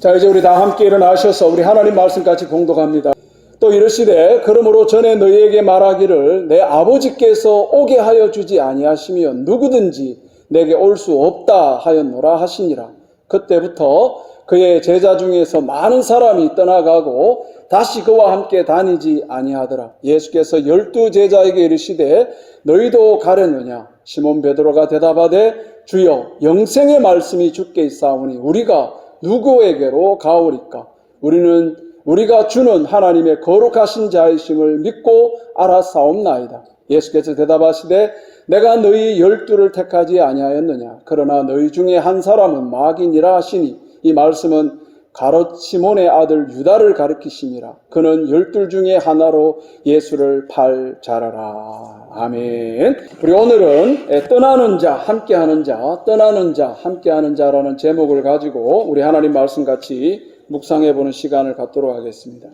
자, 이제 우리 다 함께 일어나셔서 우리 하나님 말씀 같이 공독합니다. 또 이르시되 그러므로 전에 너희에게 말하기를 내 아버지께서 오게 하여 주지 아니하시면 누구든지 내게 올 수 없다 하였노라 하시니라. 그때부터 그의 제자 중에서 많은 사람이 떠나가고 다시 그와 함께 다니지 아니하더라. 예수께서 12 제자에게 이르시되 너희도 가려느냐? 시몬 베드로가 대답하되 주여 영생의 말씀이 주께 있사오니 우리가 누구에게로 가오리까? 우리는 우리가 주는 하나님의 거룩하신 자이심을 믿고 알았사옵나이다. 예수께서 대답하시되 내가 너희 12를 택하지 아니하였느냐? 그러나 너희 중에 한 사람은 마귀니라 하시니 이 말씀은 가롯 시몬의 아들 유다를 가리키심이라. 그는 12 중에 하나로 예수를 팔 자라라. 아멘. 우리 오늘은 떠나는 자, 함께하는 자, 떠나는 자, 함께하는 자라는 제목을 가지고 우리 하나님 말씀 같이 묵상해보는 시간을 갖도록 하겠습니다.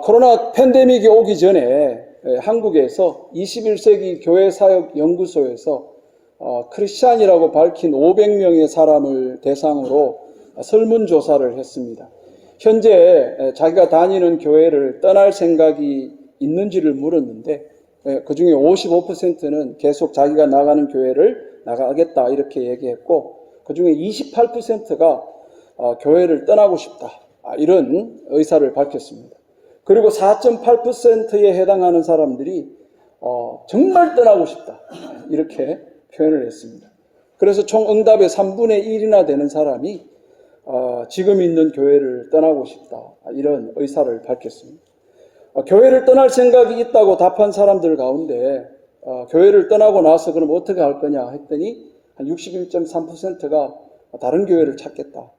코로나 팬데믹이 오기 전에 한국에서 21세기 교회사역연구소에서 크리스찬이라고 밝힌 500명의 사람을 대상으로 설문조사를 했습니다. 현재 자기가 다니는 교회를 떠날 생각이 있는지를 물었는데 그 중에 55%는 계속 자기가 나가는 교회를 나가겠다 이렇게 얘기했고 그 중에 28%가 교회를 떠나고 싶다 이런 의사를 밝혔습니다. 그리고 4.8%에 해당하는 사람들이 정말 떠나고 싶다 이렇게 표현을 했습니다. 그래서 총 응답의 3분의 1이나 되는 사람이 지금 있는 교회를 떠나고 싶다 이런 의사를 밝혔습니다. 교회를 떠날 생각이 있다고 답한 사람들 가운데 교회를 떠나고 나서 그럼 어떻게 할 거냐 했더니 한 61.3%가 다른 교회를 찾겠다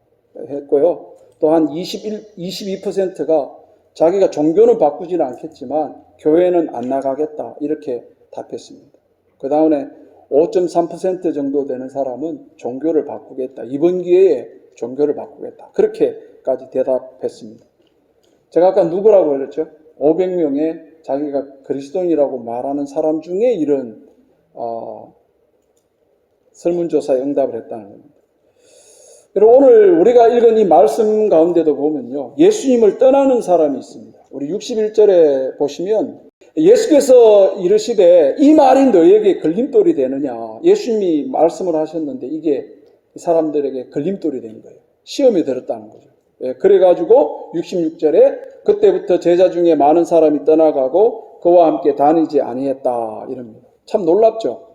했고요. 또 한 22%가 자기가 종교는 바꾸지는 않겠지만 교회는 안 나가겠다 이렇게 답했습니다. 그 다음에 5.3% 정도 되는 사람은 종교를 바꾸겠다. 이번 기회에 종교를 바꾸겠다. 그렇게까지 대답했습니다. 제가 아까 누구라고 그랬죠? 500명의 자기가 그리스도인이라고 말하는 사람 중에 이런 설문조사에 응답을 했다는 겁니다. 그리고 오늘 우리가 읽은 이 말씀 가운데도 보면요. 예수님을 떠나는 사람이 있습니다. 우리 61절에 보시면 예수께서 이르시되 이 말이 너희에게 걸림돌이 되느냐. 예수님이 말씀을 하셨는데 이게 사람들에게 걸림돌이 된 거예요. 시험에 들었다는 거죠. 그래가지고 66절에 그때부터 제자 중에 많은 사람이 떠나가고 그와 함께 다니지 아니했다 이럽니다. 참 놀랍죠.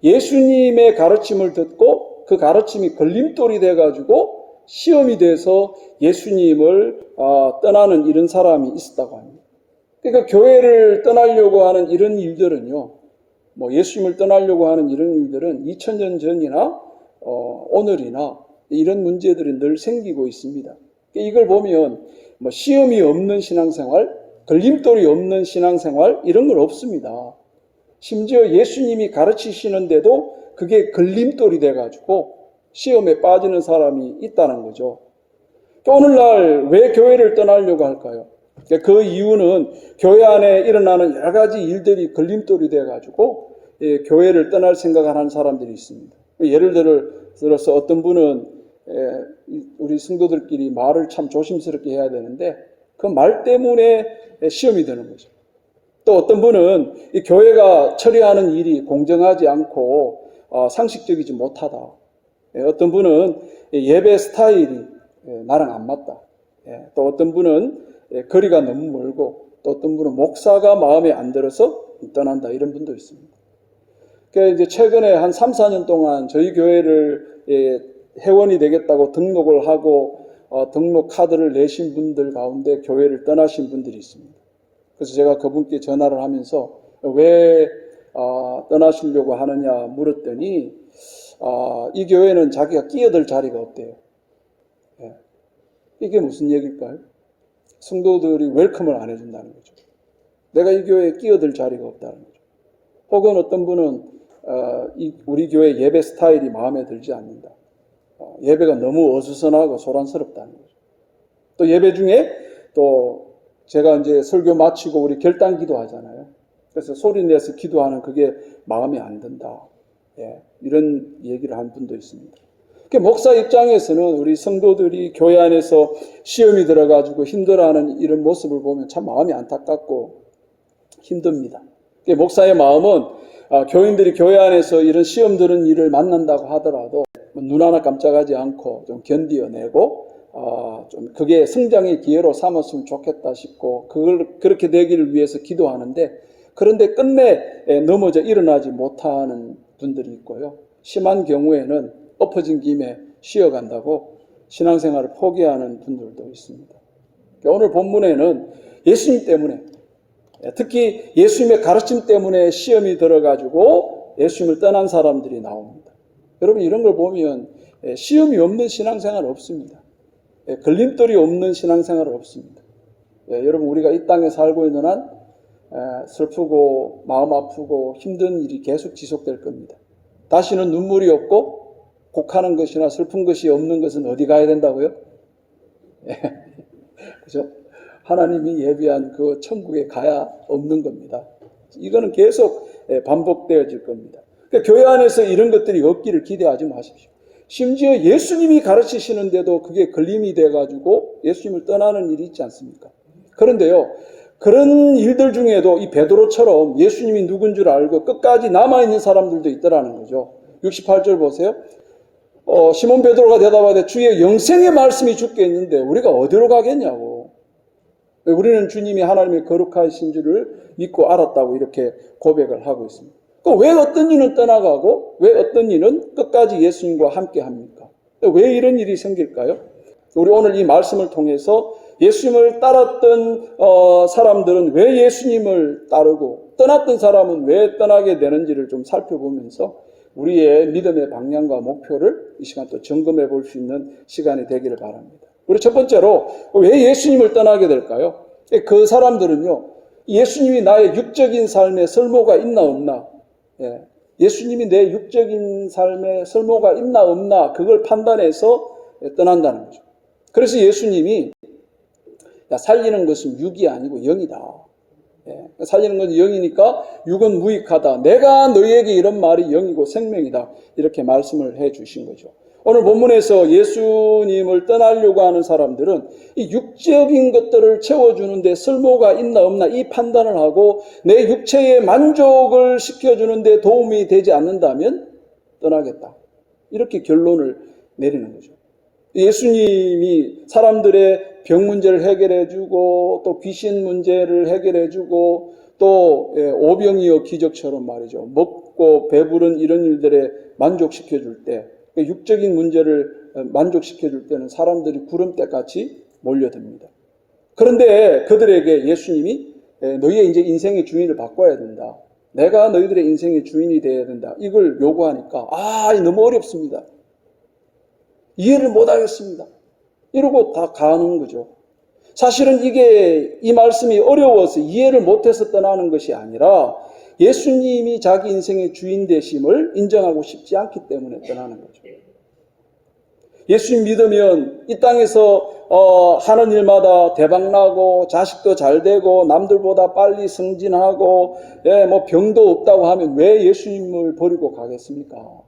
예수님의 가르침을 듣고 그 가르침이 걸림돌이 돼가지고 시험이 돼서 예수님을 떠나는 이런 사람이 있었다고 합니다. 그러니까 교회를 떠나려고 하는 이런 일들은요, 예수님을 떠나려고 하는 이런 일들은 2000년 전이나 오늘이나 이런 문제들이 늘 생기고 있습니다. 이걸 보면 시험이 없는 신앙생활, 걸림돌이 없는 신앙생활 이런 건 없습니다. 심지어 예수님이 가르치시는데도 그게 걸림돌이 돼가지고 시험에 빠지는 사람이 있다는 거죠. 오늘날 왜 교회를 떠나려고 할까요? 그 이유는 교회 안에 일어나는 여러 가지 일들이 걸림돌이 돼가지고 교회를 떠날 생각을 하는 사람들이 있습니다. 예를 들어서 어떤 분은 우리 성도들끼리 말을 참 조심스럽게 해야 되는데 그 말 때문에 시험이 되는 거죠. 또 어떤 분은 이 교회가 처리하는 일이 공정하지 않고 상식적이지 못하다. 어떤 분은 예배 스타일이 나랑 안 맞다. 또 어떤 분은 거리가 너무 멀고 또 어떤 분은 목사가 마음에 안 들어서 떠난다. 이런 분도 있습니다. 그래서 이제 최근에 한 3, 4년 동안 저희 교회를 회원이 되겠다고 등록을 하고 등록 카드를 내신 분들 가운데 교회를 떠나신 분들이 있습니다. 그래서 제가 그분께 전화를 하면서 왜 떠나시려고 하느냐 물었더니 이 교회는 자기가 끼어들 자리가 없대요. 이게 무슨 얘기일까요? 성도들이 웰컴을 안 해준다는 거죠. 내가 이 교회에 끼어들 자리가 없다는 거죠. 혹은 어떤 분은 우리 교회 예배 스타일이 마음에 들지 않는다. 예배가 너무 어수선하고 소란스럽다는 거죠. 또 예배 중에 또 제가 이제 설교 마치고 우리 결단 기도하잖아요. 그래서 소리 내서 기도하는 그게 마음에 안 든다. 이런 얘기를 한 분도 있습니다. 목사 입장에서는 우리 성도들이 교회 안에서 시험이 들어가지고 힘들어하는 이런 모습을 보면 참 마음이 안타깝고 힘듭니다. 목사의 마음은 교인들이 교회 안에서 이런 시험 들은 일을 만난다고 하더라도 눈 하나 깜짝하지 않고 좀 견디어내고 좀 그게 성장의 기회로 삼았으면 좋겠다 싶고 그렇게 되기를 위해서 기도하는데, 그런데 끝내 넘어져 일어나지 못하는 분들이 있고요. 심한 경우에는 엎어진 김에 쉬어간다고 신앙생활을 포기하는 분들도 있습니다. 오늘 본문에는 예수님 때문에, 특히 예수님의 가르침 때문에 시험이 들어가지고 예수님을 떠난 사람들이 나옵니다. 여러분, 이런 걸 보면 시험이 없는 신앙생활은 없습니다. 걸림돌이 없는 신앙생활은 없습니다. 여러분, 우리가 이 땅에 살고 있는 한 슬프고 마음 아프고 힘든 일이 계속 지속될 겁니다. 다시는 눈물이 없고 곡하는 것이나 슬픈 것이 없는 것은 어디 가야 된다고요? 그죠? 하나님이 예비한 그 천국에 가야 없는 겁니다. 이거는 계속 반복되어질 겁니다. 그러니까 교회 안에서 이런 것들이 없기를 기대하지 마십시오. 심지어 예수님이 가르치시는데도 그게 걸림이 돼가지고 예수님을 떠나는 일이 있지 않습니까? 그런데요, 그런 일들 중에도 이 베드로처럼 예수님이 누군 줄 알고 끝까지 남아있는 사람들도 있더라는 거죠. 68절 보세요. 시몬 베드로가 대답하되 주의 영생의 말씀이 주께 있는데 우리가 어디로 가겠냐고. 우리는 주님이 하나님의 거룩하신 줄을 믿고 알았다고 이렇게 고백을 하고 있습니다. 왜 어떤 이는 떠나가고 왜 어떤 이는 끝까지 예수님과 함께 합니까? 왜 이런 일이 생길까요? 우리 오늘 이 말씀을 통해서 예수님을 따랐던 사람들은 왜 예수님을 따르고 떠났던 사람은 왜 떠나게 되는지를 좀 살펴보면서 우리의 믿음의 방향과 목표를 이 시간 또 점검해 볼 수 있는 시간이 되기를 바랍니다. 우리 첫 번째로 왜 예수님을 떠나게 될까요? 그 사람들은요, 예수님이 나의 육적인 삶에 설모가 있나 없나, 예수님이 내 육적인 삶에 설모가 있나 없나 그걸 판단해서 떠난다는 거죠. 그래서 예수님이 살리는 것은 육이 아니고 영이다. 살리는 것은 영이니까 육은 무익하다. 내가 너희에게 이런 말이 영이고 생명이다. 이렇게 말씀을 해 주신 거죠. 오늘 본문에서 예수님을 떠나려고 하는 사람들은 이 육적인 것들을 채워주는데 설모가 있나 없나 이 판단을 하고 내 육체의 만족을 시켜주는데 도움이 되지 않는다면 떠나겠다. 이렇게 결론을 내리는 거죠. 예수님이 사람들의 병 문제를 해결해주고 또 귀신 문제를 해결해주고 또 오병이어 기적처럼 말이죠. 먹고 배부른 이런 일들에 만족시켜줄 때, 육적인 문제를 만족시켜줄 때는 사람들이 구름대같이 몰려듭니다. 그런데 그들에게 예수님이 너희의 이제 인생의 주인을 바꿔야 된다. 내가 너희들의 인생의 주인이 되어야 된다. 이걸 요구하니까 너무 어렵습니다. 이해를 못하겠습니다. 이러고 다 가는 거죠. 사실은 이 말씀이 어려워서 이해를 못해서 떠나는 것이 아니라 예수님이 자기 인생의 주인 되심을 인정하고 싶지 않기 때문에 떠나는 거죠. 예수님 믿으면 이 땅에서 하는 일마다 대박나고 자식도 잘 되고 남들보다 빨리 승진하고 병도 없다고 하면 왜 예수님을 버리고 가겠습니까?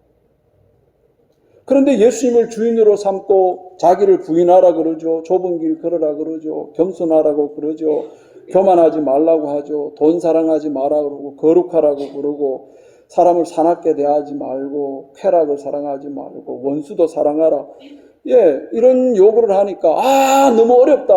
그런데 예수님을 주인으로 삼고 자기를 부인하라 그러죠. 좁은 길 걸으라 그러죠. 겸손하라고 그러죠. 교만하지 말라고 하죠. 돈 사랑하지 마라 그러고 거룩하라고 그러고 사람을 사납게 대하지 말고 쾌락을 사랑하지 말고 원수도 사랑하라. 이런 요구를 하니까 너무 어렵다.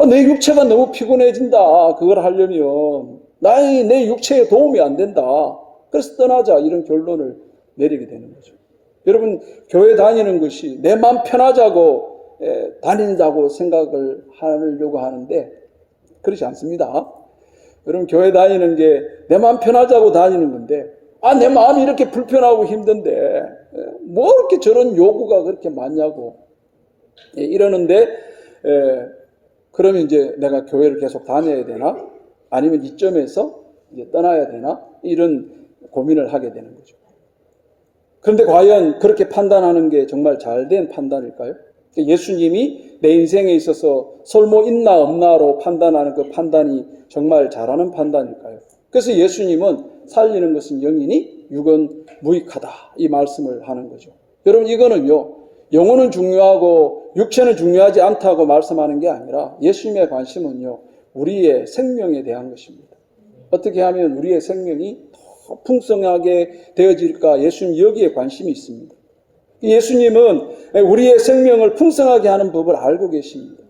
내 육체가 너무 피곤해진다. 그걸 하려면 내 육체에 도움이 안 된다. 그래서 떠나자, 이런 결론을 내리게 되는 거죠. 여러분, 교회 다니는 것이 내 마음 편하자고 다닌다고 생각을 하려고 하는데 그렇지 않습니다. 여러분, 교회 다니는 게 내 마음 편하자고 다니는 건데 내 마음이 이렇게 불편하고 힘든데 뭐 이렇게 저런 요구가 그렇게 많냐고 이러는데 그러면 이제 내가 교회를 계속 다녀야 되나? 아니면 이점에서 이제 떠나야 되나? 이런 고민을 하게 되는 거죠. 그런데 과연 그렇게 판단하는 게 정말 잘된 판단일까요? 예수님이 내 인생에 있어서 설모 있나 없나로 판단하는 그 판단이 정말 잘하는 판단일까요? 그래서 예수님은 살리는 것은 영이니 육은 무익하다. 이 말씀을 하는 거죠. 여러분 이거는요. 영혼은 중요하고 육체는 중요하지 않다고 말씀하는 게 아니라 예수님의 관심은요. 우리의 생명에 대한 것입니다. 어떻게 하면 우리의 생명이 더 풍성하게 되어질까 예수님 여기에 관심이 있습니다. 예수님은 우리의 생명을 풍성하게 하는 법을 알고 계십니다.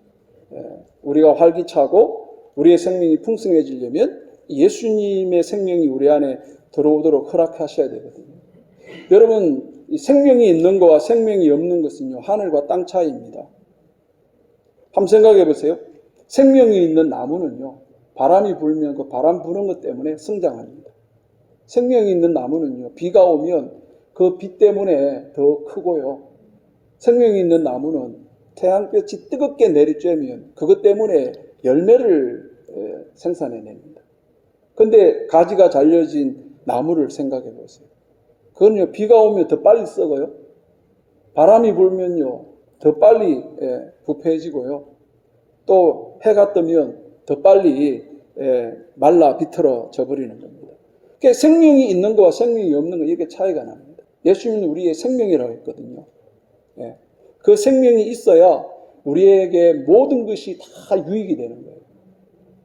우리가 활기차고 우리의 생명이 풍성해지려면 예수님의 생명이 우리 안에 들어오도록 허락하셔야 되거든요. 여러분 생명이 있는 것과 생명이 없는 것은요 하늘과 땅 차이입니다. 한번 생각해 보세요. 생명이 있는 나무는요 바람이 불면 그 바람 부는 것 때문에 성장합니다. 생명이 있는 나무는요 비가 오면 그 빛 때문에 더 크고요. 생명이 있는 나무는 태양볕이 뜨겁게 내리쬐면 그것 때문에 열매를 생산해냅니다. 근데 가지가 잘려진 나무를 생각해 보세요. 그건요 비가 오면 더 빨리 썩어요. 바람이 불면요 더 빨리 부패해지고요. 또 해가 뜨면 더 빨리 말라 비틀어져 버리는 겁니다. 그러니까 생명이 있는 것과 생명이 없는 것 이게 차이가 납니다. 예수님은 우리의 생명이라고 했거든요. 그 생명이 있어야 우리에게 모든 것이 다 유익이 되는 거예요.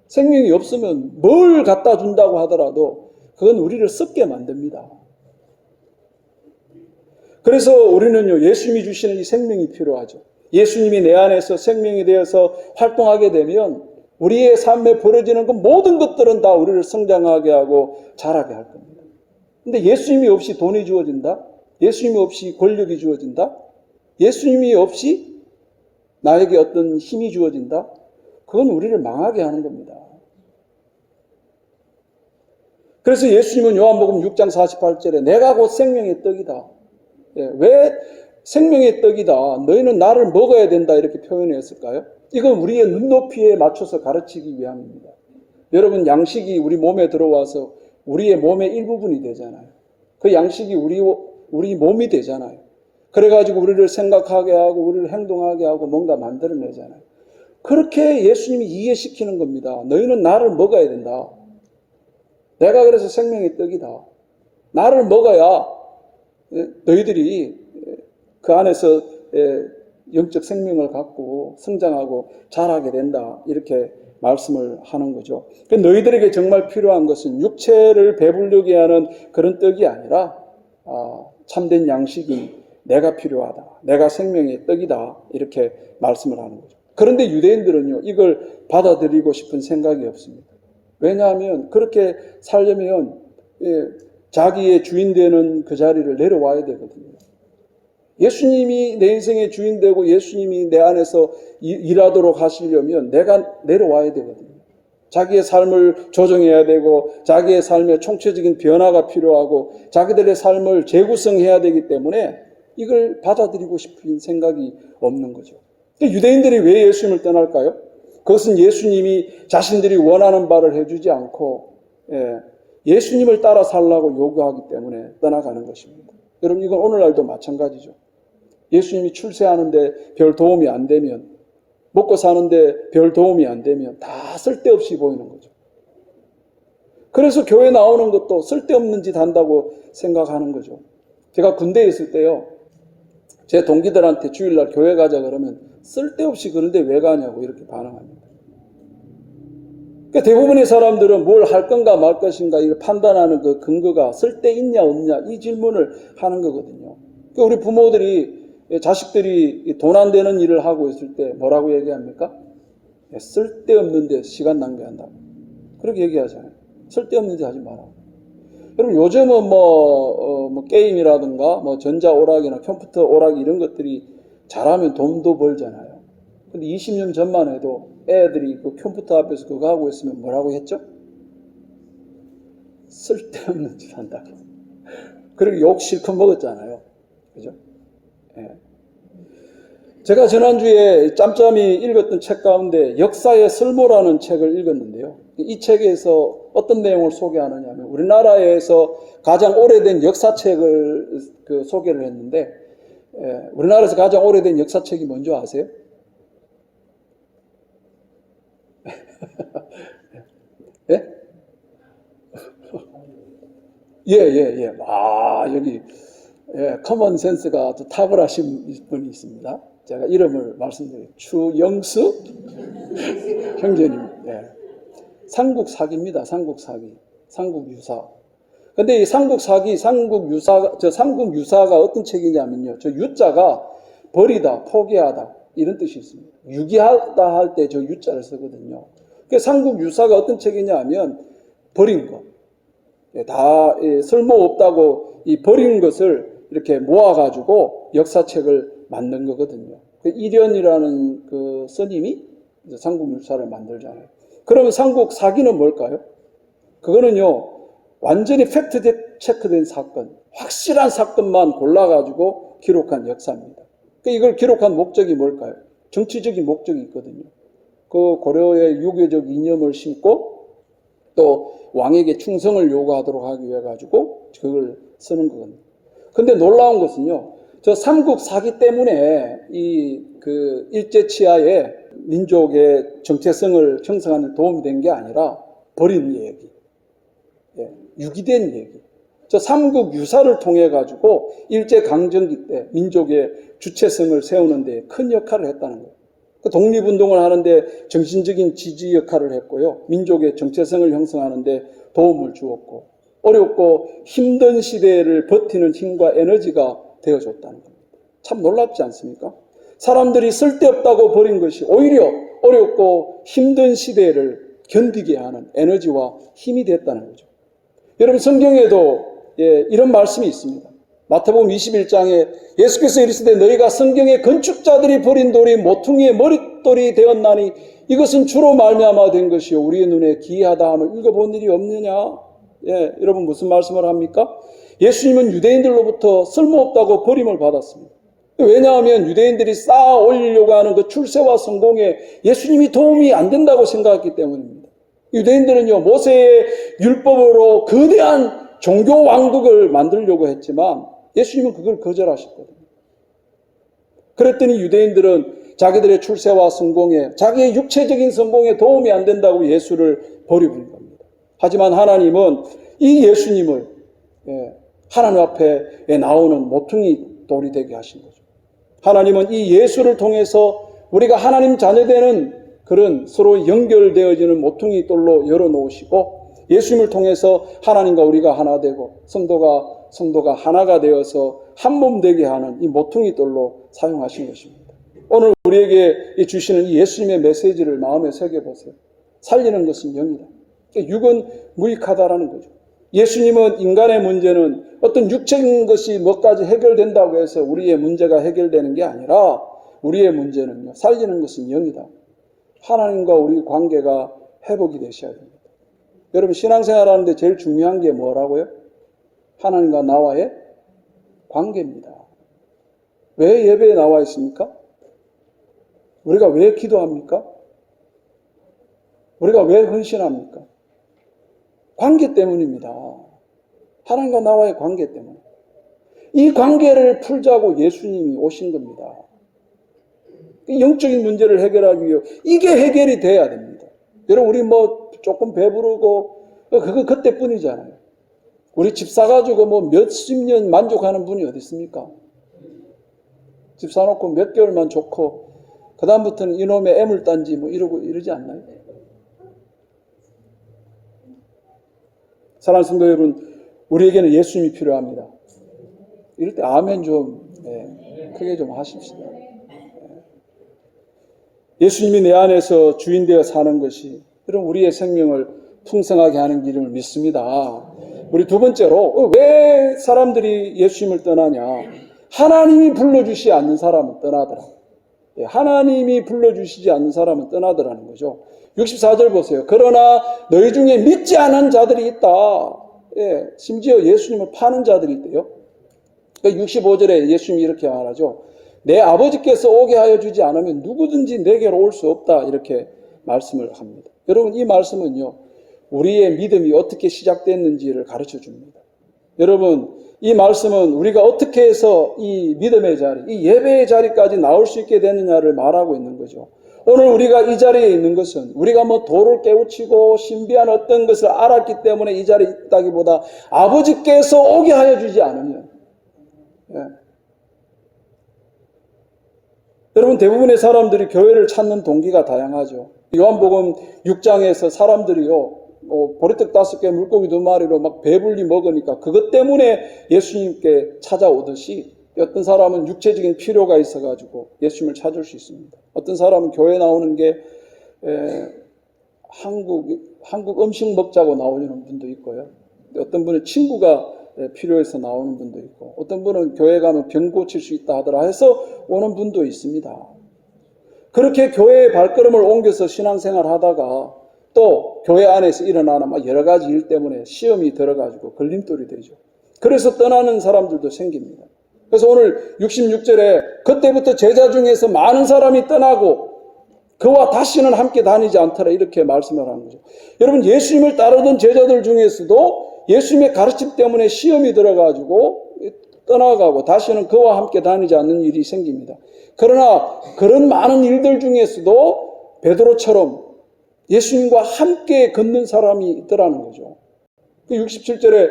생명이 없으면 뭘 갖다 준다고 하더라도 그건 우리를 썩게 만듭니다. 그래서 우리는요 예수님이 주시는 이 생명이 필요하죠. 예수님이 내 안에서 생명이 되어서 활동하게 되면 우리의 삶에 벌어지는 그 모든 것들은 다 우리를 성장하게 하고 자라게 할 겁니다. 근데 예수님이 없이 돈이 주어진다? 예수님이 없이 권력이 주어진다? 예수님이 없이 나에게 어떤 힘이 주어진다? 그건 우리를 망하게 하는 겁니다. 그래서 예수님은 요한복음 6장 48절에 내가 곧 생명의 떡이다. 왜 생명의 떡이다. 너희는 나를 먹어야 된다. 이렇게 표현했을까요? 이건 우리의 눈높이에 맞춰서 가르치기 위함입니다. 여러분 양식이 우리 몸에 들어와서 우리의 몸의 일부분이 되잖아요. 그 양식이 우리 몸이 되잖아요. 그래가지고 우리를 생각하게 하고 우리를 행동하게 하고 뭔가 만들어내잖아요. 그렇게 예수님이 이해시키는 겁니다. 너희는 나를 먹어야 된다. 내가 그래서 생명의 떡이다. 나를 먹어야 너희들이 그 안에서 영적 생명을 갖고 성장하고 자라게 된다. 이렇게 말씀을 하는 거죠. 너희들에게 정말 필요한 것은 육체를 배부르게 하는 그런 떡이 아니라 참된 양식이 내가 필요하다. 내가 생명의 떡이다. 이렇게 말씀을 하는 거죠. 그런데 유대인들은요. 이걸 받아들이고 싶은 생각이 없습니다. 왜냐하면 그렇게 살려면 자기의 주인 되는 그 자리를 내려와야 되거든요. 예수님이 내 인생의 주인 되고 예수님이 내 안에서 일하도록 하시려면 내가 내려와야 되거든요. 자기의 삶을 조정해야 되고 자기의 삶에 총체적인 변화가 필요하고 자기들의 삶을 재구성해야 되기 때문에 이걸 받아들이고 싶은 생각이 없는 거죠. 유대인들이 왜 예수님을 떠날까요? 그것은 예수님이 자신들이 원하는 바를 해주지 않고 예수님을 따라 살라고 요구하기 때문에 떠나가는 것입니다. 여러분 이건 오늘날도 마찬가지죠. 예수님이 출세하는데 별 도움이 안 되면 먹고 사는데 별 도움이 안 되면 다 쓸데없이 보이는 거죠. 그래서 교회 나오는 것도 쓸데없는 짓 한다고 생각하는 거죠. 제가 군대에 있을 때요. 제 동기들한테 주일날 교회 가자 그러면 쓸데없이 그런데 왜 가냐고 이렇게 반응합니다. 그러니까 대부분의 사람들은 뭘 할 건가 말 것인가 이걸 판단하는 그 근거가 쓸데 있냐 없냐 이 질문을 하는 거거든요. 그러니까 우리 부모들이 자식들이 돈 안 되는 일을 하고 있을 때 뭐라고 얘기합니까? 쓸데없는 데 시간 낭비한다고. 그렇게 얘기하잖아요. 쓸데없는 데 하지 마라. 여러분 요즘은 뭐 게임이라든가 뭐 전자오락이나 컴퓨터 오락 이런 것들이 잘하면 돈도 벌잖아요. 근데 20년 전만 해도 애들이 그 컴퓨터 앞에서 그거 하고 있으면 뭐라고 했죠? 쓸데없는 짓 한다고. 그리고 욕 실컷 먹었잖아요. 그죠? 예. 제가 지난주에 짬짬이 읽었던 책 가운데 역사의 쓸모라는 책을 읽었는데요. 이 책에서 어떤 내용을 소개하느냐 하면 우리나라에서 가장 오래된 역사책을 소개를 했는데 우리나라에서 가장 오래된 역사책이 뭔지 아세요? 예? 예. 여기, 커먼 센스가 또 탁월하신 분이 있습니다. 제가 이름을 말씀드려요. 추영수 형제님. 삼국사기입니다. 삼국유사. 근데 이 삼국유사가 어떤 책이냐면요. 저 유자가 버리다, 포기하다, 이런 뜻이 있습니다. 유기하다 할 때 저 유자를 쓰거든요. 삼국유사가 어떤 책이냐 하면 버린 거. 다 쓸모없다고 이 버린 것을 이렇게 모아가지고 역사책을 만든 거거든요. 이련이라는 그 스님이 삼국유사를 만들잖아요. 그러면 삼국사기는 뭘까요? 그거는요, 완전히 팩트 체크된 사건, 확실한 사건만 골라가지고 기록한 역사입니다. 이걸 기록한 목적이 뭘까요? 정치적인 목적이 있거든요. 그 고려의 유교적 이념을 심고 또 왕에게 충성을 요구하도록 하기 위해 가지고 그걸 쓰는 거거든요. 근데 놀라운 것은요, 저 삼국사기 때문에 그 일제치하에 민족의 정체성을 형성하는 도움이 된 게 아니라 버린 얘기, 유기된 얘기. 저 삼국유사를 통해 가지고 일제강점기 때 민족의 주체성을 세우는 데 큰 역할을 했다는 거예요. 독립운동을 하는데 정신적인 지지 역할을 했고요. 민족의 정체성을 형성하는 데 도움을 주었고, 어렵고 힘든 시대를 버티는 힘과 에너지가 되어줬다는 겁니다. 참 놀랍지 않습니까? 사람들이 쓸데없다고 버린 것이 오히려 어렵고 힘든 시대를 견디게 하는 에너지와 힘이 됐다는 거죠. 여러분, 성경에도 이런 말씀이 있습니다. 마태복음 21장에 예수께서 이르시되 너희가 성경의 건축자들이 버린 돌이 모퉁이의 머릿돌이 되었나니 이것은 주로 말미암아 된 것이요 우리의 눈에 기이하다 함을 읽어본 일이 없느냐. 여러분, 무슨 말씀을 합니까? 예수님은 유대인들로부터 쓸모없다고 버림을 받았습니다. 왜냐하면 유대인들이 쌓아 올리려고 하는 그 출세와 성공에 예수님이 도움이 안 된다고 생각했기 때문입니다. 유대인들은요, 모세의 율법으로 거대한 종교 왕국을 만들려고 했지만 예수님은 그걸 거절하셨거든요. 그랬더니 유대인들은 자기들의 출세와 성공에, 자기의 육체적인 성공에 도움이 안 된다고 예수를 버리는 겁니다. 하지만 하나님은 이 예수님을 하나님 앞에 나오는 모퉁이 돌이 되게 하신 거죠. 하나님은 이 예수를 통해서 우리가 하나님 자녀되는 그런 서로 연결되어지는 모퉁이 돌로 열어놓으시고, 예수님을 통해서 하나님과 우리가 하나 되고 성도가 하나가 되어서 한 몸 되게 하는 이 모퉁이 돌로 사용하신 것입니다. 오늘 우리에게 주시는 이 예수님의 메시지를 마음에 새겨보세요. 살리는 것은 영이다. 육은 무익하다라는 거죠. 예수님은 인간의 문제는 어떤 육체인 것이 뭐까지 해결된다고 해서 우리의 문제가 해결되는 게 아니라 우리의 문제는요, 살리는 것은 영이다. 하나님과 우리 관계가 회복이 되셔야 됩니다. 여러분, 신앙생활 하는데 제일 중요한 게 뭐라고요? 하나님과 나와의 관계입니다. 왜 예배에 나와 있습니까? 우리가 왜 기도합니까? 우리가 왜 헌신합니까? 관계 때문입니다. 하나님과 나와의 관계 때문에. 이 관계를 풀자고 예수님이 오신 겁니다. 영적인 문제를 해결하기 위해 이게 해결이 돼야 됩니다. 여러분, 우리 조금 배부르고 그거 그때뿐이잖아요. 우리 집 사가지고 몇십 년 만족하는 분이 어디 있습니까? 집 사놓고 몇 개월만 좋고 그 다음부터는 이놈의 애물단지 이러지 않나요? 사랑하는 성도 여러분, 우리에게는 예수님이 필요합니다. 이럴 때 아멘 좀 크게 좀 하십시다. 예수님이 내 안에서 주인 되어 사는 것이 여러분 우리의 생명을 풍성하게 하는 길을 믿습니다. 우리 두 번째로, 왜 사람들이 예수님을 떠나냐? 하나님이 불러주시지 않는 사람은 떠나더라. 하나님이 불러주시지 않는 사람은 떠나더라는 거죠. 64절 보세요. 그러나 너희 중에 믿지 않은 자들이 있다. 심지어 예수님을 파는 자들이 있대요. 65절에 예수님이 이렇게 말하죠. 내 아버지께서 오게 하여 주지 않으면 누구든지 내게로 올 수 없다. 이렇게 말씀을 합니다. 여러분, 이 말씀은요, 우리의 믿음이 어떻게 시작됐는지를 가르쳐 줍니다. 여러분, 이 말씀은 우리가 어떻게 해서 이 믿음의 자리, 이 예배의 자리까지 나올 수 있게 됐느냐를 말하고 있는 거죠. 오늘 우리가 이 자리에 있는 것은 우리가 뭐 도를 깨우치고 신비한 어떤 것을 알았기 때문에 이 자리에 있다기보다 아버지께서 오게 하여 주지 않으면, 예. 여러분, 대부분의 사람들이 교회를 찾는 동기가 다양하죠. 요한복음 6장에서 사람들이요, 보리떡 5개 물고기 2마리로 막 배불리 먹으니까 그것 때문에 예수님께 찾아오듯이 어떤 사람은 육체적인 필요가 있어가지고 예수님을 찾을 수 있습니다. 어떤 사람은 교회 나오는 게 한국 음식 먹자고 나오는 분도 있고요. 어떤 분은 친구가 필요해서 나오는 분도 있고, 어떤 분은 교회 가면 병 고칠 수 있다 하더라 해서 오는 분도 있습니다. 그렇게 교회의 발걸음을 옮겨서 신앙생활 하다가 또 교회 안에서 일어나는 막 여러 가지 일 때문에 시험이 들어가지고 걸림돌이 되죠. 그래서 떠나는 사람들도 생깁니다. 그래서 오늘 66절에 그때부터 제자 중에서 많은 사람이 떠나고 그와 다시는 함께 다니지 않더라, 이렇게 말씀을 하는 거죠. 여러분, 예수님을 따르던 제자들 중에서도 예수님의 가르침 때문에 시험이 들어가지고 떠나가고 다시는 그와 함께 다니지 않는 일이 생깁니다. 그러나 그런 많은 일들 중에서도 베드로처럼 예수님과 함께 걷는 사람이 있더라는 거죠. 67절에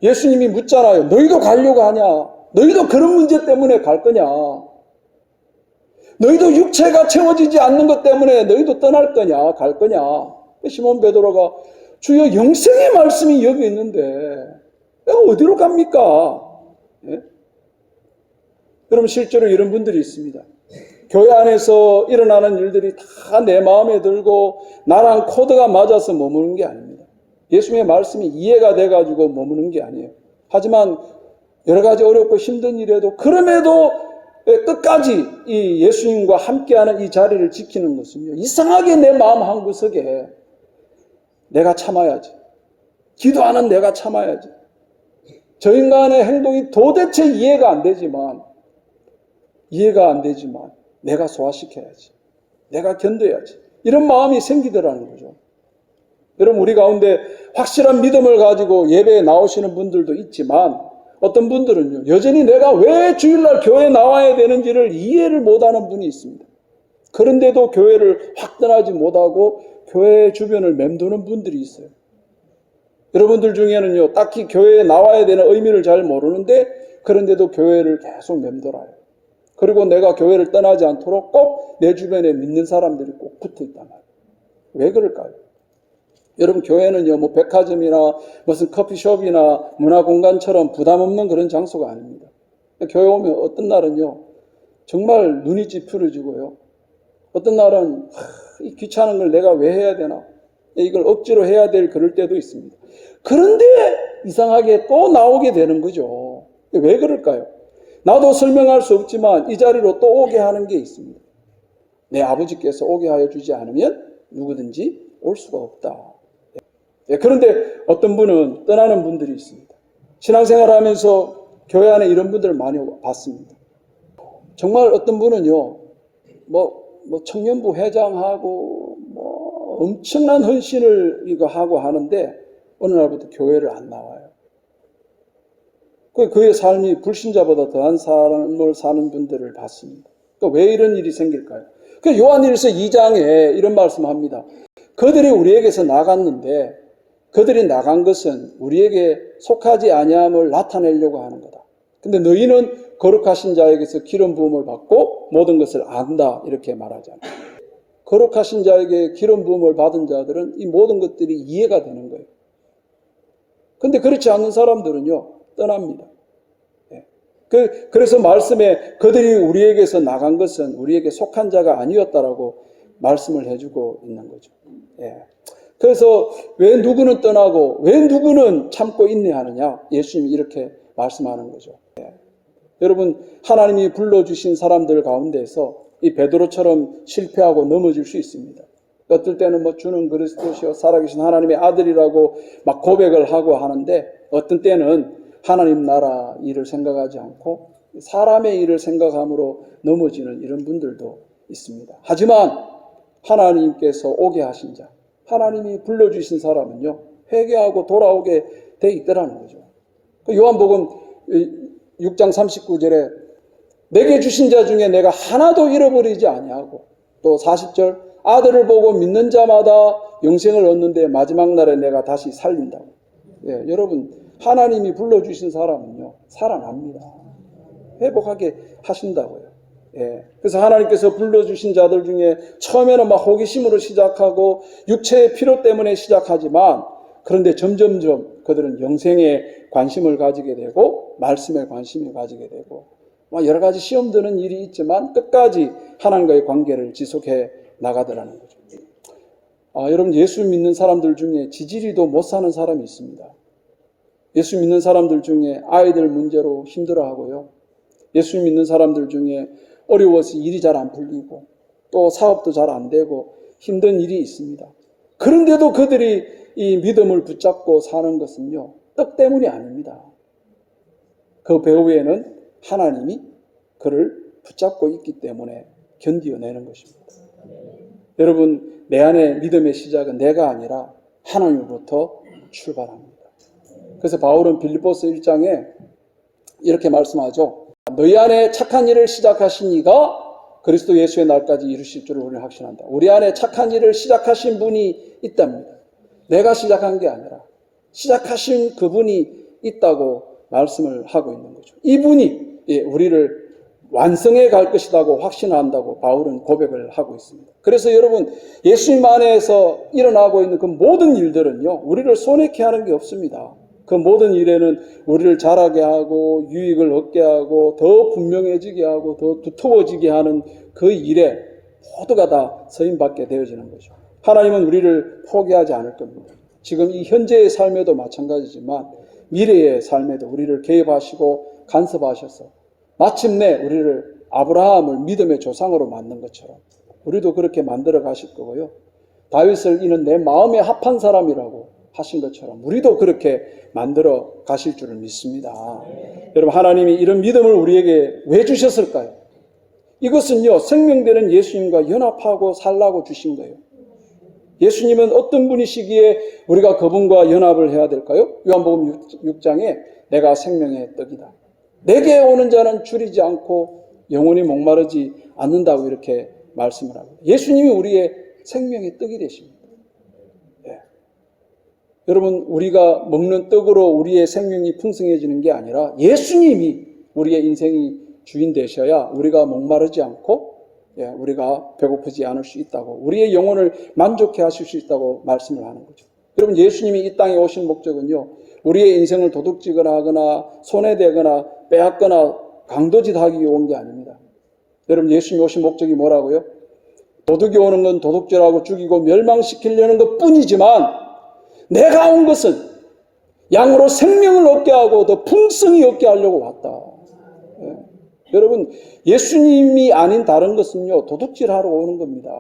예수님이 묻잖아요. 너희도 가려고 하냐? 너희도 그런 문제 때문에 갈 거냐? 너희도 육체가 채워지지 않는 것 때문에 너희도 떠날 거냐? 갈 거냐? 시몬 베드로가 주여, 영생의 말씀이 여기 있는데 내가 어디로 갑니까? 예? 여러분, 실제로 이런 분들이 있습니다. 교회 안에서 일어나는 일들이 다 내 마음에 들고 나랑 코드가 맞아서 머무는 게 아닙니다. 예수님의 말씀이 이해가 돼가지고 머무는 게 아니에요. 하지만 여러 가지 어렵고 힘든 일에도 그럼에도 끝까지 이 예수님과 함께하는 이 자리를 지키는 것은요, 이상하게 내 마음 한구석에 내가 참아야지, 기도하는 내가 참아야지, 저 인간의 행동이 도대체 이해가 안 되지만 내가 소화시켜야지, 내가 견뎌야지, 이런 마음이 생기더라는 거죠. 여러분, 우리 가운데 확실한 믿음을 가지고 예배에 나오시는 분들도 있지만 어떤 분들은요, 여전히 내가 왜 주일날 교회에 나와야 되는지를 이해를 못하는 분이 있습니다. 그런데도 교회를 확 떠나지 못하고 교회 주변을 맴도는 분들이 있어요. 여러분들 중에는요, 딱히 교회에 나와야 되는 의미를 잘 모르는데 그런데도 교회를 계속 맴돌아요. 그리고 내가 교회를 떠나지 않도록 꼭 내 주변에 믿는 사람들이 꼭 붙어 있단 말이에요. 왜 그럴까요? 여러분, 교회는요, 뭐 백화점이나 무슨 커피숍이나 문화공간처럼 부담 없는 그런 장소가 아닙니다. 교회 오면 어떤 날은요, 정말 눈이 찌푸려지고요, 어떤 날은 이 귀찮은 걸 내가 왜 해야 되나, 이걸 억지로 해야 될 그럴 때도 있습니다. 그런데 이상하게 또 나오게 되는 거죠. 왜 그럴까요? 나도 설명할 수 없지만 이 자리로 또 오게 하는 게 있습니다. 내 아버지께서 오게 하여 주지 않으면 누구든지 올 수가 없다. 그런데 어떤 분은 떠나는 분들이 있습니다. 신앙생활을 하면서 교회 안에 이런 분들을 많이 봤습니다. 정말 어떤 분은요, 뭐 청년부 회장하고 엄청난 헌신을 이거 하고 하는데 어느 날부터 교회를 안 나와요. 그의 삶이 불신자보다 더한 삶을 사는 분들을 봤습니다. 왜 이런 일이 생길까요? 요한일서 2장에 이런 말씀합니다. 그들이 우리에게서 나갔는데 그들이 나간 것은 우리에게 속하지 아니함을 나타내려고 하는 거다. 근데 너희는 거룩하신 자에게서 기름 부음을 받고 모든 것을 안다, 이렇게 말하잖아요. 거룩하신 자에게 기름 부음을 받은 자들은 이 모든 것들이 이해가 되는 거예요. 근데 그렇지 않는 사람들은요, 떠납니다. 그래서 말씀에 그들이 우리에게서 나간 것은 우리에게 속한 자가 아니었다라고 말씀을 해주고 있는 거죠. 그래서 왜 누구는 떠나고 왜 누구는 참고 인내하느냐, 예수님이 이렇게 말씀하는 거죠. 여러분, 하나님이 불러주신 사람들 가운데서 이 베드로처럼 실패하고 넘어질 수 있습니다. 어떨 때는 주는 그리스도시요 살아계신 하나님의 아들이라고 막 고백을 하고 하는데, 어떤 때는 하나님 나라 일을 생각하지 않고 사람의 일을 생각함으로 넘어지는 이런 분들도 있습니다. 하지만 하나님께서 오게 하신 자, 하나님이 불러주신 사람은요, 회개하고 돌아오게 돼 있더라는 거죠. 요한복음 6장 39절에 내게 주신 자 중에 내가 하나도 잃어버리지 아니하고 또 40절 아들을 보고 믿는 자마다 영생을 얻는데 마지막 날에 내가 다시 살린다고. 예, 여러분 하나님이 불러주신 사람은요 살아납니다. 회복하게 하신다고요. 예, 그래서 하나님께서 불러주신 자들 중에 처음에는 막 호기심으로 시작하고 육체의 필요 때문에 시작하지만 그런데 점점점 그들은 영생에 관심을 가지게 되고 말씀에 관심을 가지게 되고 여러 가지 시험 드는 일이 있지만 끝까지 하나님과의 관계를 지속해 나가더라는 거죠. 여러분 예수 믿는 사람들 중에 지지리도 못 사는 사람이 있습니다. 예수 믿는 사람들 중에 아이들 문제로 힘들어하고요. 예수 믿는 사람들 중에 어려워서 일이 잘 안 풀리고 또 사업도 잘 안 되고 힘든 일이 있습니다. 그런데도 그들이 이 믿음을 붙잡고 사는 것은요. 떡 때문이 아닙니다. 그 배후에는 하나님이 그를 붙잡고 있기 때문에 견디어내는 것입니다. 여러분 내 안에 믿음의 시작은 내가 아니라 하나님으로부터 출발합니다. 그래서 바울은 빌립보서 1장에 이렇게 말씀하죠. 너희 안에 착한 일을 시작하신 이가 그리스도 예수의 날까지 이루실 줄을 우리는 확신한다. 우리 안에 착한 일을 시작하신 분이 있답니다. 내가 시작한 게 아니라 시작하신 그분이 있다고 말씀을 하고 있는 거죠. 이분이 우리를 완성해 갈 것이라고 확신한다고 바울은 고백을 하고 있습니다. 그래서 여러분 예수님 안에서 일어나고 있는 그 모든 일들은요 우리를 손해케 하는 게 없습니다. 그 모든 일에는 우리를 자라게 하고 유익을 얻게 하고 더 분명해지게 하고 더 두터워지게 하는 그 일에 모두가 다 서임받게 되어지는 거죠. 하나님은 우리를 포기하지 않을 겁니다. 지금 이 현재의 삶에도 마찬가지지만 미래의 삶에도 우리를 개입하시고 간섭하셔서 마침내 우리를 아브라함을 믿음의 조상으로 만든 것처럼 우리도 그렇게 만들어 가실 거고요. 다윗을 이는 내 마음에 합한 사람이라고 하신 것처럼 우리도 그렇게 만들어 가실 줄을 믿습니다. 여러분 하나님이 이런 믿음을 우리에게 왜 주셨을까요? 이것은요 생명되는 예수님과 연합하고 살라고 주신 거예요. 예수님은 어떤 분이시기에 우리가 그분과 연합을 해야 될까요? 요한복음 6장에 내가 생명의 떡이다. 내게 오는 자는 줄이지 않고 영원히 목마르지 않는다고 이렇게 말씀을 합니다. 예수님이 우리의 생명의 떡이 되십니다. 예. 여러분 우리가 먹는 떡으로 우리의 생명이 풍성해지는 게 아니라 예수님이 우리의 인생이 주인 되셔야 우리가 목마르지 않고 우리가 배고프지 않을 수 있다고 우리의 영혼을 만족해 하실 수 있다고 말씀을 하는 거죠. 여러분 예수님이 이 땅에 오신 목적은요 우리의 인생을 도둑질거나 하거나 손해되거나 빼앗거나 강도짓하기 위해 온 게 아닙니다. 여러분 예수님이 오신 목적이 뭐라고요? 도둑이 오는 건 도둑질하고 죽이고 멸망시키려는 것 뿐이지만 내가 온 것은 양으로 생명을 얻게 하고 더 풍성히 얻게 하려고 왔다. 여러분 예수님이 아닌 다른 것은요 도둑질하러 오는 겁니다.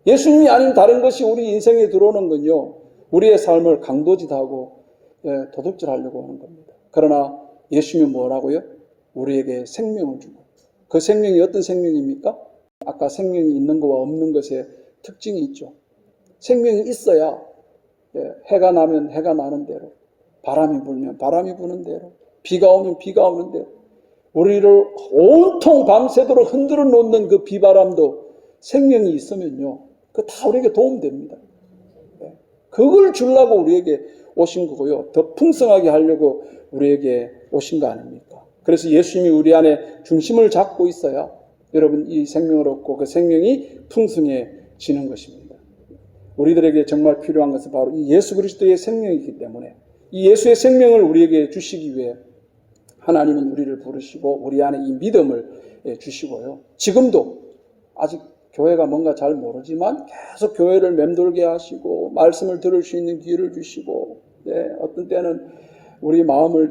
예수님이 아닌 다른 것이 우리 인생에 들어오는 건요 우리의 삶을 강도짓하고 도둑질하려고 하는 겁니다. 그러나 예수님은 뭐라고요? 우리에게 생명을 주고 그 생명이 어떤 생명입니까? 아까 생명이 있는 것과 없는 것의 특징이 있죠. 생명이 있어야 해가 나면 해가 나는 대로 바람이 불면 바람이 부는 대로 비가 오면 비가 오는 대로 우리를 온통 밤새도록 흔들어 놓는 그 비바람도 생명이 있으면요 그거 다 우리에게 도움됩니다. 그걸 주려고 우리에게 오신 거고요 더 풍성하게 하려고 우리에게 오신 거 아닙니까? 그래서 예수님이 우리 안에 중심을 잡고 있어야 여러분 이 생명을 얻고 그 생명이 풍성해지는 것입니다. 우리들에게 정말 필요한 것은 바로 이 예수 그리스도의 생명이기 때문에 이 예수의 생명을 우리에게 주시기 위해 하나님은 우리를 부르시고 우리 안에 이 믿음을 주시고요. 지금도 아직 교회가 뭔가 잘 모르지만 계속 교회를 맴돌게 하시고 말씀을 들을 수 있는 기회를 주시고 어떤 때는 우리 마음을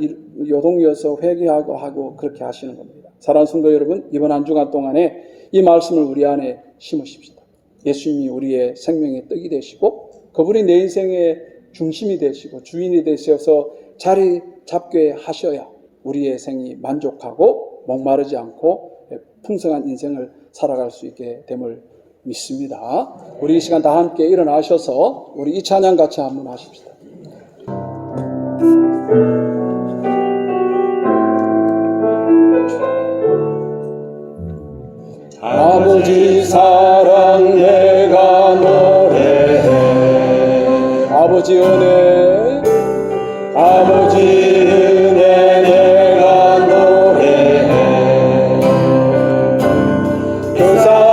요동여서 회개하고 하고 그렇게 하시는 겁니다. 사랑하는 성도 여러분, 이번 한 주간 동안에 이 말씀을 우리 안에 심으십시다. 예수님이 우리의 생명의 떡이 되시고 그분이 내 인생의 중심이 되시고 주인이 되셔서 자리 잡게 하셔야 우리의 생이 만족하고 목마르지 않고 풍성한 인생을 살아갈 수 있게 됨을 믿습니다. 우리 이 시간 다 함께 일어나셔서 우리 이 찬양 같이 한번 하십시다. 아버지 사랑 내가 노래해. 아버지 은혜, 아버지 은혜 내가 노래해. 그 사랑